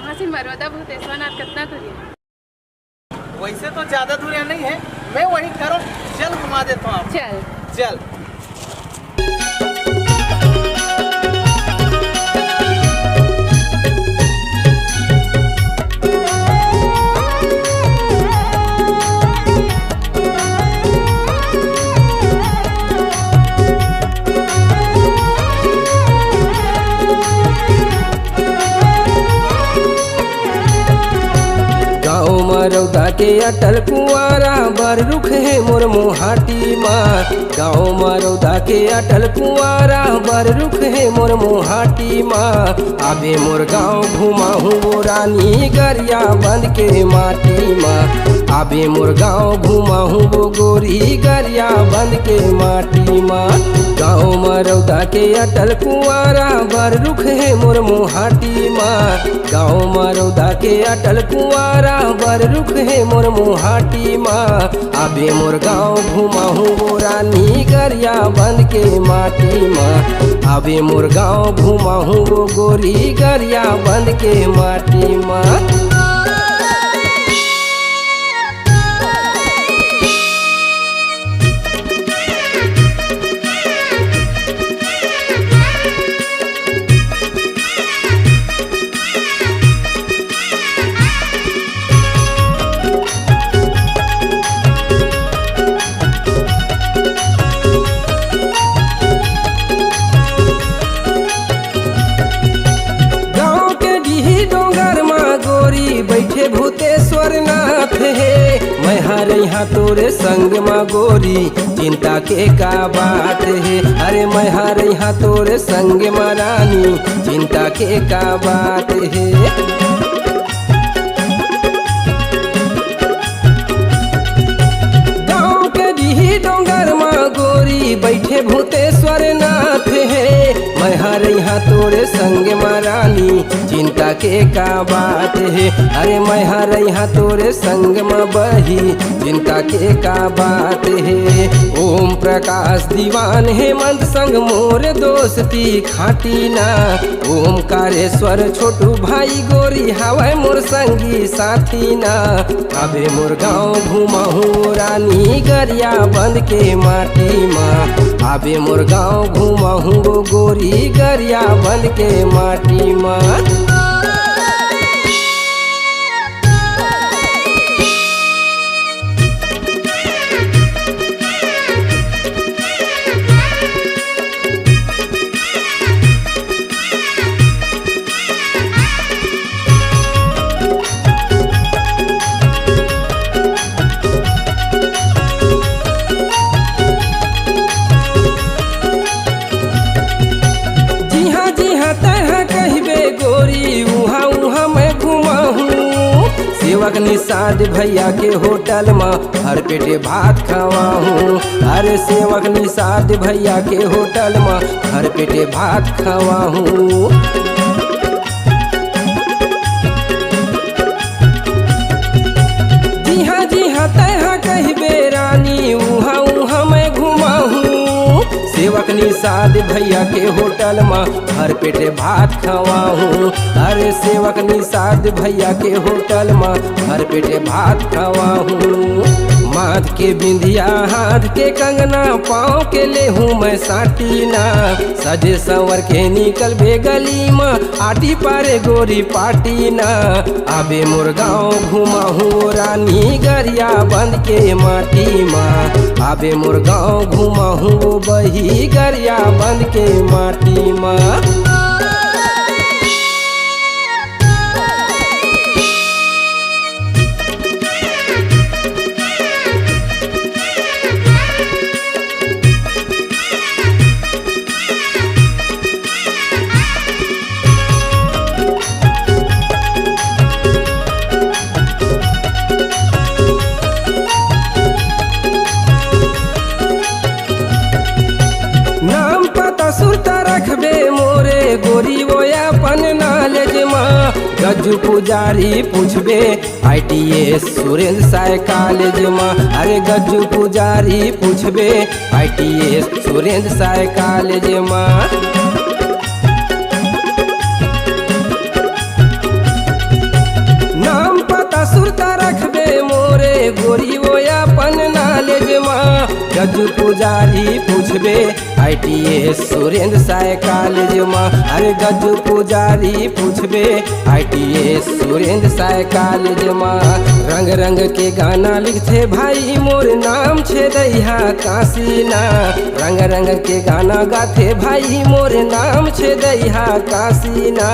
यहाँ से मरौदा भूतेश्वर नाथ कितना दूरी है? वैसे तो ज्यादा दूरिया नहीं है, मैं वही करो चल घुमा देता हूँ। चल चल मरौदा के अटल कुआरा बर रुख है मोर मोहाटी माँ। गाँव मरौदा के अटल कुआरा बर रुख है मोर मोहाटी माँ। आबे मोर गाँव घुमाहूँ वो रानी गरिया बंद के माटी माँ। आबे मोर गाँव घुमाहूँ वो गोरी गरिया बंद के माटी माँ। गाँव मरौदा के अटल कुआरा बर रुख है मोर मोहाटी माँ। गाँव मरौदा के अटल कुआरा बर रुख है मोर मोहाटी माँ। आबे मोर गाँव घुमाहूँ वो रानी गरिया बंद के माटी माँ। आबे मोर गाँव घुमाहूँ वो गोरी गरिया बंद के माटी माँ। बैठे भूतेश्वर नाथ है मैं हर यहाँ तोरे संग माँ गोरी चिंता के का बात है। अरे मैं हर यहाँ तोरे संग माँ रानी चिंता के का बात है। गाँव के डी डोंगर माँ गोरी बैठे भूतेश्वर नाथ है मैं हर यहाँ तोरे संग माँ रानी चिंता के का बात है। अरे मैं हर यहाँ तोरे संग में बही चिंता के का बात है। ओम प्रकाश दीवान हेमंत संग मोर दोस्ती खाटी ना। ओमकारेश्वर छोटू भाई गोरी हवाई मोर संगी साथी ना। अबे मोर गाँव घुमाहूँ रानी गरिया बंद के माटी माँ। अबे मोर गाँव घुमाहूँ वो गोरी गरिया बंद के माटी माँ। सेवक निषाद भैया के होटल में हर पेटे भात खवाहूँ। अरे सेवक निषाद भैया के होटल में हर पेटे भात खवाहूँ। जी हाँ तह कहबे रानी उहाँ उहाँ मैं घुमाहूँ। सेवक निषाद भैया के होटल में हर पेटे भात खवाहूँ। अरे सेवक निषाद भैया के होटल में हर पेटे भात खवाहूँ। माथ के बिंदिया हाथ के कंगना पाँव के ले हूँ मैं साटी ना। सजे संवर के निकल बे गली में आटी पारे गोरी पाटी ना। आबे मोर गाँव घुमाहूँ रानी गरिया बंद के माटी माँ। आबे मोर गाँव घुमाहूँ वो बही गरिया बंद के माटी माँ। सुरता रखबे मोरे गोरी वो अपन नॉलेज माँ। गज्जू पुजारी पूछबे ITS सुरेंद्र साय कॉलेज माँ। अरे गज्जू पुजारी पूछबे ITS सुरेंद्र साय कॉलेज माँ। गज्जू पुजारी पूछबे ITS सुरेंद्र साय कॉलेज माँ। अरे गज्जू पुजारी पूछबे ITS सुरेंद्र साय कॉलेज माँ। रंग रंग के गाना लिखते भाई मोर नाम छे दैहा काशीना। रंग रंग के गाना गाथे भाई मोर नाम छे दैहा काशीना।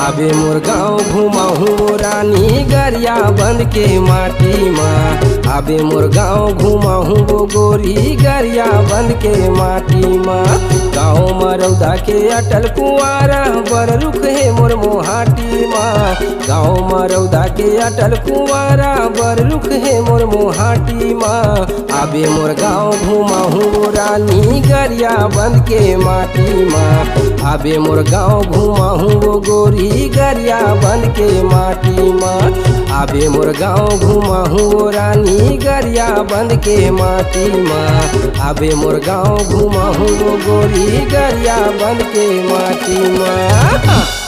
आबे मोर गाँव घुमाहूँ रानी गरिया बंद के माटी माँ। आबे मोर गाँव घुमाहूँ वो गोरी गरिया बंद के माटी माँ। गाँव मरौदा के अटल कुंवारा बर रुख है मोर मोहाटी माँ। गाँव मरौदा के अटल कुंवारा बर रुख है मोर मोहाटी माँ। आबे मोर गाँव घुमाहूँ रानी गरिया बंद के माटी माँ। आबे मोर गाँव घुमाहूँ वो गोरी गरिया बंद के माटी माँ। आबे मोर गाँव घुमाहूँ वो रानी गरिया बंद के माटी माँ। आबे मोर गाँव घुमाहूँ वो गोरी गरिया बंद के माटी माँ।